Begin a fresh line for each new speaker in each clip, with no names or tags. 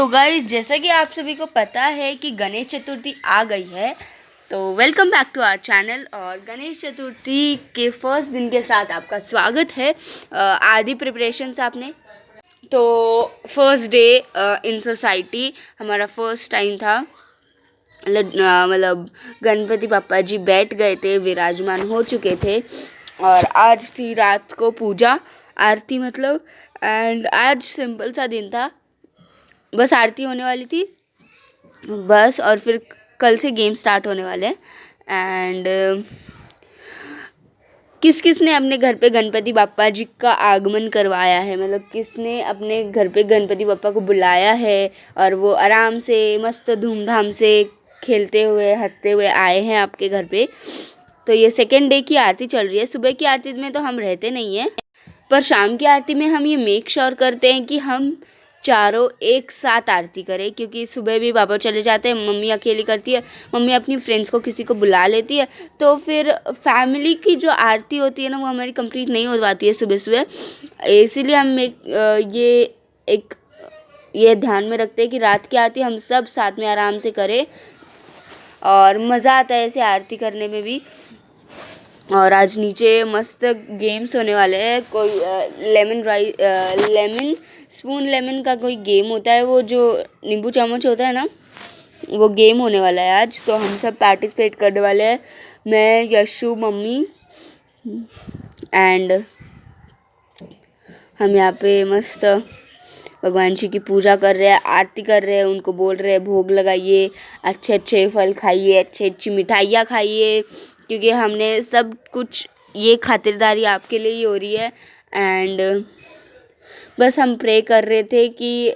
तो गाइस, जैसा कि आप सभी को पता है कि गणेश चतुर्थी आ गई है, तो welcome back to our channel. और गणेश चतुर्थी के फर्स्ट दिन के साथ आपका स्वागत है। आधी प्रिपरेशंस आपने तो फर्स्ट डे इन सोसाइटी हमारा फर्स्ट टाइम था। मतलब गणपति पापा जी बैठ गए थे, विराजमान हो चुके थे और आज थी रात को पूजा आरती मतलब। एंड आज सिंपल सा दिन था, बस आरती होने वाली थी बस, और फिर कल से गेम स्टार्ट होने वाले हैं। एंड किस किस ने अपने घर पे गणपति बापा जी का आगमन करवाया है, मतलब किसने अपने घर पे गणपति बापा को बुलाया है और वो आराम से मस्त धूमधाम से खेलते हुए हंसते हुए आए हैं आपके घर पे। तो ये सेकेंड डे की आरती चल रही है। सुबह की आरती में तो हम रहते नहीं हैं, पर शाम की आरती में हम ये मेक श्योर करते हैं कि हम चारों एक साथ आरती करें, क्योंकि सुबह भी पापा चले जाते हैं, मम्मी अकेली करती है, मम्मी अपनी फ्रेंड्स को किसी को बुला लेती है, तो फिर फैमिली की जो आरती होती है ना वो हमारी कंप्लीट नहीं हो पाती है सुबह सुबह। इसीलिए हम ये ध्यान में रखते हैं कि रात की आरती हम सब साथ में आराम से करें और मज़ा आता है ऐसे आरती करने में भी। और आज नीचे मस्त गेम्स होने वाले हैं। कोई लेमन स्पून लेमन का कोई गेम होता है, वो जो नींबू चम्मच होता है ना, वो गेम होने वाला है आज। तो हम सब पार्टिसिपेट करने वाले हैं, मैं, यशु, मम्मी एंड हम यहाँ पे मस्त भगवान जी की पूजा कर रहे हैं, आरती कर रहे हैं, उनको बोल रहे हैं भोग लगाइए, अच्छे अच्छे फल खाइए, अच्छी अच्छी मिठाइयाँ खाइए, क्योंकि हमने सब कुछ ये खातिरदारी आपके लिए ही हो रही है। एंड बस हम प्रे कर रहे थे कि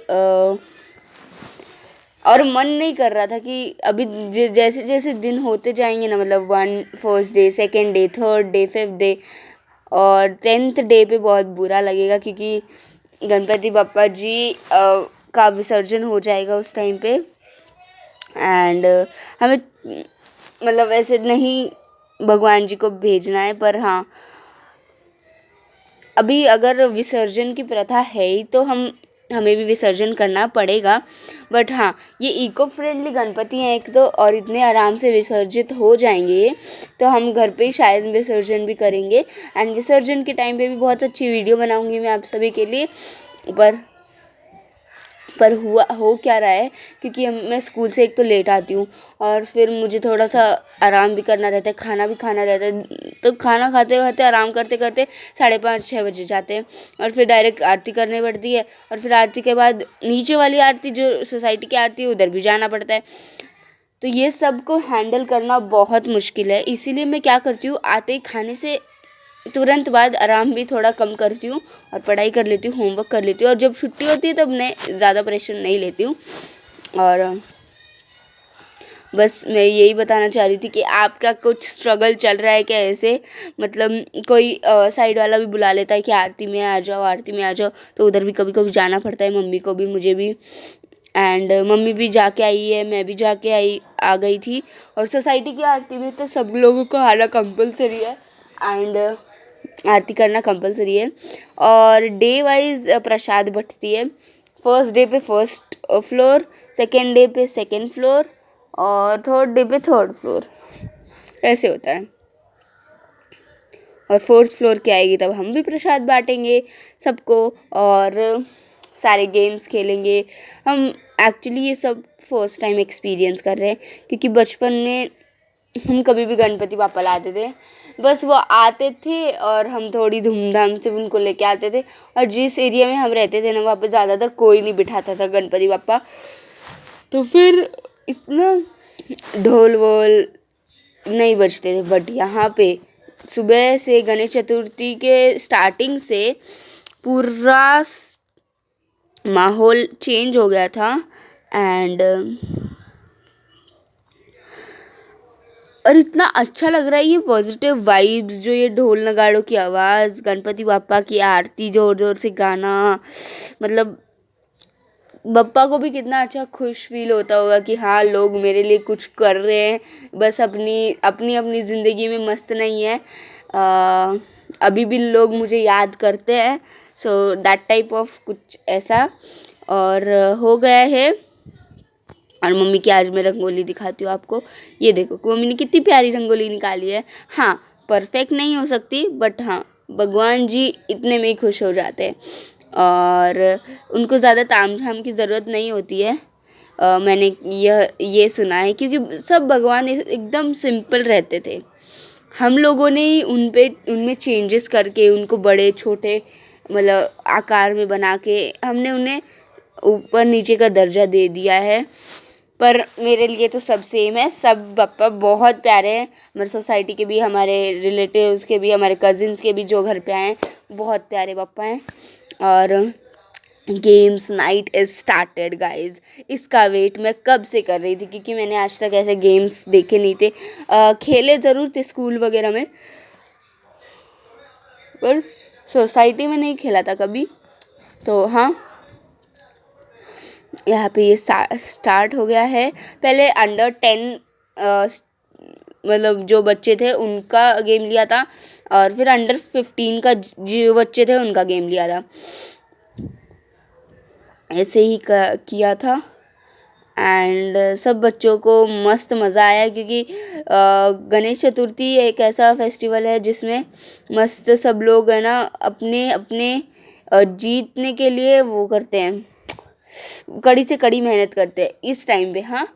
और मन नहीं कर रहा था कि अभी जैसे जैसे दिन होते जाएंगे ना, मतलब first day, second day, third day, fifth day और 10th डे पे बहुत बुरा लगेगा, क्योंकि गणपति बापा जी का विसर्जन हो जाएगा उस टाइम पे। एंड हमें मतलब ऐसे नहीं भगवान जी को भेजना है, पर हाँ अभी अगर विसर्जन की प्रथा है ही तो हमें भी विसर्जन करना पड़ेगा। बट हाँ, ये इको फ्रेंडली गणपति हैं एक तो, और इतने आराम से विसर्जित हो जाएंगे ये, तो हम घर पे ही शायद विसर्जन भी करेंगे। एंड विसर्जन के टाइम पे भी बहुत अच्छी वीडियो बनाऊंगी मैं आप सभी के लिए। पर हो क्या रहा है, क्योंकि मैं स्कूल से एक तो लेट आती हूँ और फिर मुझे थोड़ा सा आराम भी करना रहता है, खाना भी खाना रहता है, तो खाना खाते खाते आराम करते करते 5:30-6 बजे जाते हैं और फिर डायरेक्ट आरती करनी पड़ती है। और फिर आरती के बाद नीचे वाली आरती जो सोसाइटी की आरती है उधर भी जाना पड़ता है। तो ये सब को हैंडल करना बहुत मुश्किल है, इसीलिए मैं क्या करती हूँ, आते ही खाने से तुरंत बाद आराम भी थोड़ा कम करती हूँ और पढ़ाई कर लेती हूँ, होमवर्क कर लेती हूँ, और जब छुट्टी होती है तब मैं ज़्यादा प्रेशर नहीं लेती हूँ। और बस मैं यही बताना चाह रही थी कि आपका कुछ स्ट्रगल चल रहा है क्या ऐसे, मतलब कोई साइड वाला भी बुला लेता है कि आरती में आ जाओ, आरती में आ जाओ, तो उधर भी कभी कभी जाना पड़ता है, मम्मी को भी मुझे भी। एंड मम्मी भी जाके आई है, मैं भी जाके आ गई थी। और सोसाइटी की आरती में तो सब लोगों को आना कंपलसरी है एंड आरती करना कंपलसरी है। और डे वाइज प्रसाद बंटती है। फर्स्ट डे पे फर्स्ट फ्लोर, सेकेंड डे पे सेकेंड फ्लोर और थर्ड डे पे थर्ड फ्लोर, ऐसे होता है। और फोर्थ फ्लोर की आएगी तब हम भी प्रसाद बांटेंगे सबको और सारे गेम्स खेलेंगे हम। एक्चुअली ये सब फर्स्ट टाइम एक्सपीरियंस कर रहे हैं, क्योंकि बचपन में हम कभी भी गणपति पापा लाते थे, बस वो आते थे और हम थोड़ी धूमधाम से उनको लेके आते थे। और जिस एरिया में हम रहते थे ना, वहाँ पे ज़्यादातर कोई नहीं बिठाता था गणपति पापा, तो फिर इतना ढोल वोल नहीं बजते थे। बट यहाँ पे सुबह से गणेश चतुर्थी के स्टार्टिंग से पूरा माहौल चेंज हो गया था। एंड और इतना अच्छा लग रहा है, ये पॉजिटिव वाइब्स, जो ये ढोल नगाड़ों की आवाज़, गणपति बापा की आरती ज़ोर ज़ोर से गाना, मतलब बप्पा को भी कितना अच्छा खुश फील होता होगा कि हाँ लोग मेरे लिए कुछ कर रहे हैं, बस अपनी अपनी अपनी ज़िंदगी में मस्त नहीं है। अभी भी लोग मुझे याद करते हैं, सो दैट टाइप ऑफ कुछ ऐसा। और हो गया है। और मम्मी की आज मैं रंगोली दिखाती हूँ आपको। ये देखो मम्मी ने कितनी प्यारी रंगोली निकाली है। हाँ, परफेक्ट नहीं हो सकती, बट हाँ, भगवान जी इतने में ही खुश हो जाते हैं और उनको ज़्यादा ताम झाम की ज़रूरत नहीं होती है। मैंने ये सुना है, क्योंकि सब भगवान एकदम सिंपल रहते थे। हम लोगों ने ही उनमें चेंजेस करके उनको बड़े छोटे मतलब आकार में बना के हमने उन्हें ऊपर नीचे का दर्जा दे दिया है। पर मेरे लिए तो सब सेम है, सब बप्पा बहुत प्यारे हैं। हमारे सोसाइटी के भी, हमारे रिलेटिव्स के भी, हमारे कज़िन्स के भी जो घर पे आए हैं, बहुत प्यारे बप्पा हैं। और games night is started guys. इसका वेट मैं कब से कर रही थी, क्योंकि मैंने आज तक ऐसे गेम्स देखे नहीं थे। खेले ज़रूर थे स्कूल वगैरह में, पर सोसाइटी में नहीं खेला था कभी। तो हाँ, यहाँ पे ये स्टार्ट हो गया है। पहले अंडर 10 मतलब जो बच्चे थे उनका गेम लिया था, और फिर अंडर 15 का जो बच्चे थे उनका गेम लिया था। ऐसे ही किया था। एंड सब बच्चों को मस्त मज़ा आया, क्योंकि गणेश चतुर्थी एक ऐसा फेस्टिवल है जिसमें मस्त सब लोग है ना अपने अपने जीतने के लिए वो करते हैं, कड़ी से कड़ी मेहनत करते हैं इस टाइम पे। हाँ,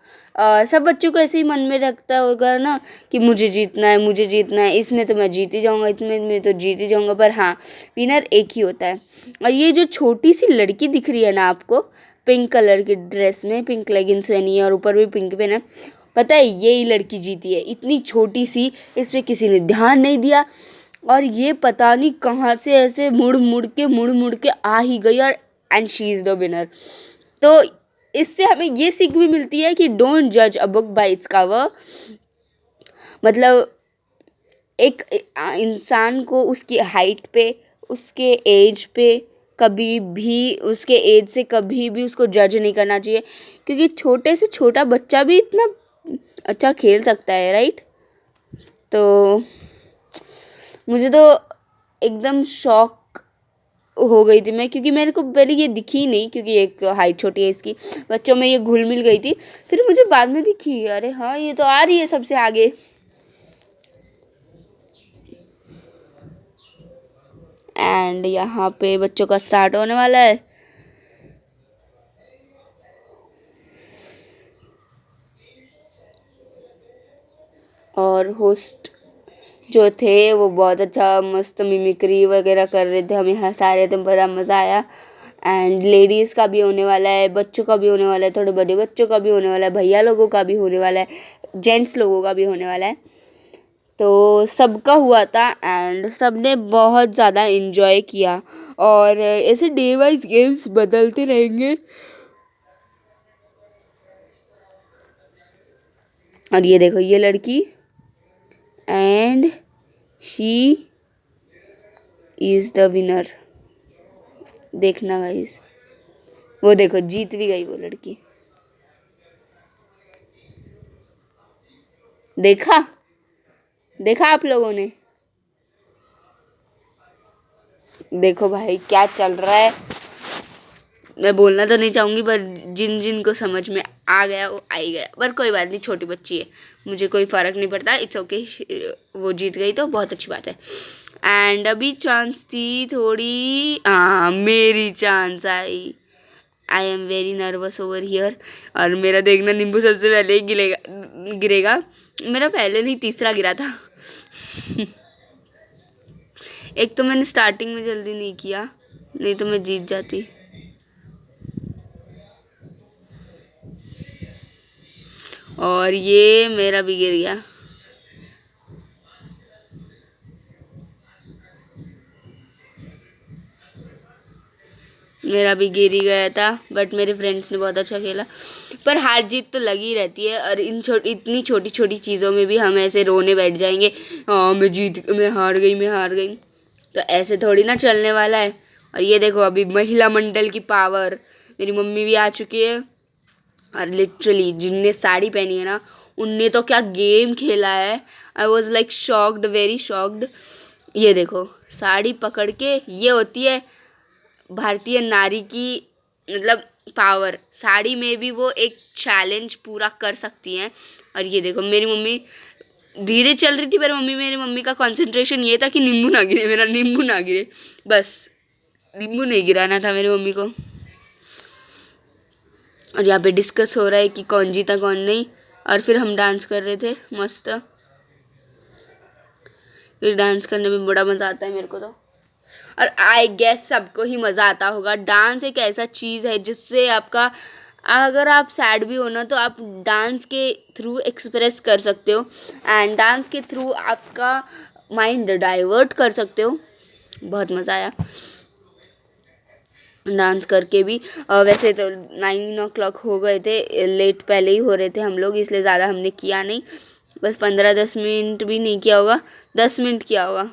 सब बच्चों को ऐसे ही मन में रखता होगा ना कि मुझे जीतना है, मुझे जीतना है, इसमें तो मैं जीत ही जाऊँगा, इसमें मैं तो जीत ही जाऊँगा। पर हाँ, विनर एक ही होता है। और ये जो छोटी सी लड़की दिख रही है ना आपको, पिंक कलर की ड्रेस में, पिंक लेगिंग्स पहनी है और ऊपर भी पिंक पहना है, पता है यही लड़की जीती है। इतनी छोटी सी, इस पर किसी ने ध्यान नहीं दिया, और ये पता नहीं कहाँ से ऐसे मुड़ मुड़ के आ ही गई, और and she is the winner. तो इससे हमें ये सीख भी मिलती है कि डोंट जज a book by its cover. मतलब एक इंसान को उसकी हाइट पे, उसके एज पे कभी भी, उसके एज से कभी भी उसको जज नहीं करना चाहिए, क्योंकि छोटे से छोटा बच्चा भी इतना अच्छा खेल सकता है, राइट। तो मुझे तो एकदम शॉक हो गई थी मैं, क्योंकि मेरे को पहले ये दिखी ही नहीं, क्योंकि एक हाइट छोटी है इसकी, बच्चों में ये घुल मिल गई थी। फिर मुझे बाद में दिखी, अरे हाँ ये तो आ रही है सबसे आगे। एंड यहाँ पे बच्चों का स्टार्ट होने वाला है। और होस्ट जो थे वो बहुत अच्छा मस्त मिमिक्री वगैरह कर रहे थे, हमें हंसा रहे थे, बड़ा मज़ा आया। एंड लेडीज़ का भी होने वाला है, बच्चों का भी होने वाला है, थोड़े बड़े बच्चों का भी होने वाला है, भैया लोगों का भी होने वाला है, जेंट्स लोगों का भी होने वाला है। तो सबका हुआ था एंड सब ने बहुत ज़्यादा इन्जॉय किया। और ऐसे डे वाइज गेम्स बदलते रहेंगे। और ये देखो ये लड़की, and she is the winner. देखना गाइस, वो देखो जीत भी गई वो लड़की। देखा देखा आप लोगों ने? देखो भाई क्या चल रहा है। मैं बोलना तो नहीं चाहूँगी, पर जिन जिन को समझ में आ गया वो आ ही गया। पर कोई बात नहीं, छोटी बच्ची है, मुझे कोई फ़र्क नहीं पड़ता, इट्स ओके। वो जीत गई तो बहुत अच्छी बात है। एंड अभी चांस थी थोड़ी, हाँ मेरी chance I. I am very nervous over here. और मेरा देखना नींबू सबसे पहले ही गिरेगा। मेरा पहले नहीं तीसरा गिरा था। एक तो मैंने स्टार्टिंग में जल्दी नहीं किया, नहीं तो मैं जीत जाती। और ये मेरा भी गिर गया। मेरा भी गिर ही गया था, बट मेरे फ्रेंड्स ने बहुत अच्छा खेला। पर हार जीत तो लगी रहती है, और इतनी छोटी छोटी चीज़ों में भी हम ऐसे रोने बैठ जाएंगे, हाँ मैं हार गई। तो ऐसे थोड़ी ना चलने वाला है। और ये देखो अभी महिला मंडल की पावर, मेरी मम्मी भी आ चुकी है। और लिटरली जिनने साड़ी पहनी है ना, उनने तो क्या गेम खेला है। I was like shocked, very shocked. ये देखो साड़ी पकड़ के, ये होती है भारतीय नारी की मतलब पावर, साड़ी में भी वो एक चैलेंज पूरा कर सकती हैं। और ये देखो मेरी मम्मी धीरे चल रही थी, पर मेरी मम्मी का कंसंट्रेशन ये था कि नींबू ना गिरे, मेरा नींबू ना गिरे, बस नींबू नहीं गिराना था मेरी मम्मी को। और यहाँ पे डिस्कस हो रहा है कि कौन जीता कौन नहीं। और फिर हम डांस कर रहे थे मस्त। फिर डांस करने में बड़ा मज़ा आता है मेरे को तो। और आई गेस सबको ही मज़ा आता होगा। डांस एक ऐसा चीज़ है जिससे आपका, अगर आप सैड भी हो ना तो आप डांस के थ्रू एक्सप्रेस कर सकते हो, एंड डांस के थ्रू आपका माइंड डाइवर्ट कर सकते हो। बहुत मज़ा आया डांस करके भी। वैसे तो 9 o'clock हो गए थे, लेट पहले ही हो रहे थे हम लोग, इसलिए ज़्यादा हमने किया नहीं, बस 15-10 मिनट भी नहीं किया होगा, 10 मिनट किया होगा।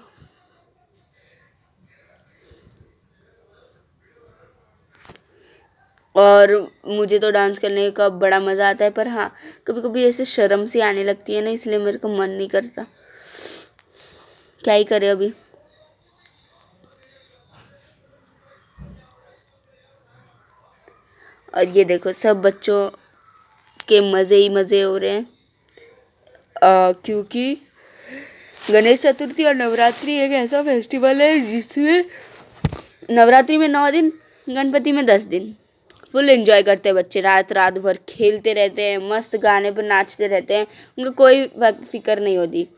और मुझे तो डांस करने का बड़ा मज़ा आता है, पर हाँ कभी कभी ऐसे शर्म सी आने लगती है ना, इसलिए मेरे को मन नहीं करता। क्या ही करे अभी। और ये देखो सब बच्चों के मज़े ही मज़े हो रहे हैं, क्योंकि गणेश चतुर्थी और नवरात्रि एक ऐसा फेस्टिवल है जिसमें नवरात्रि में 9 दिन, गणपति में 10 दिन फुल एंजॉय करते हैं बच्चे। रात रात भर खेलते रहते हैं, मस्त गाने पर नाचते रहते हैं, उनको कोई फिक्र नहीं होती।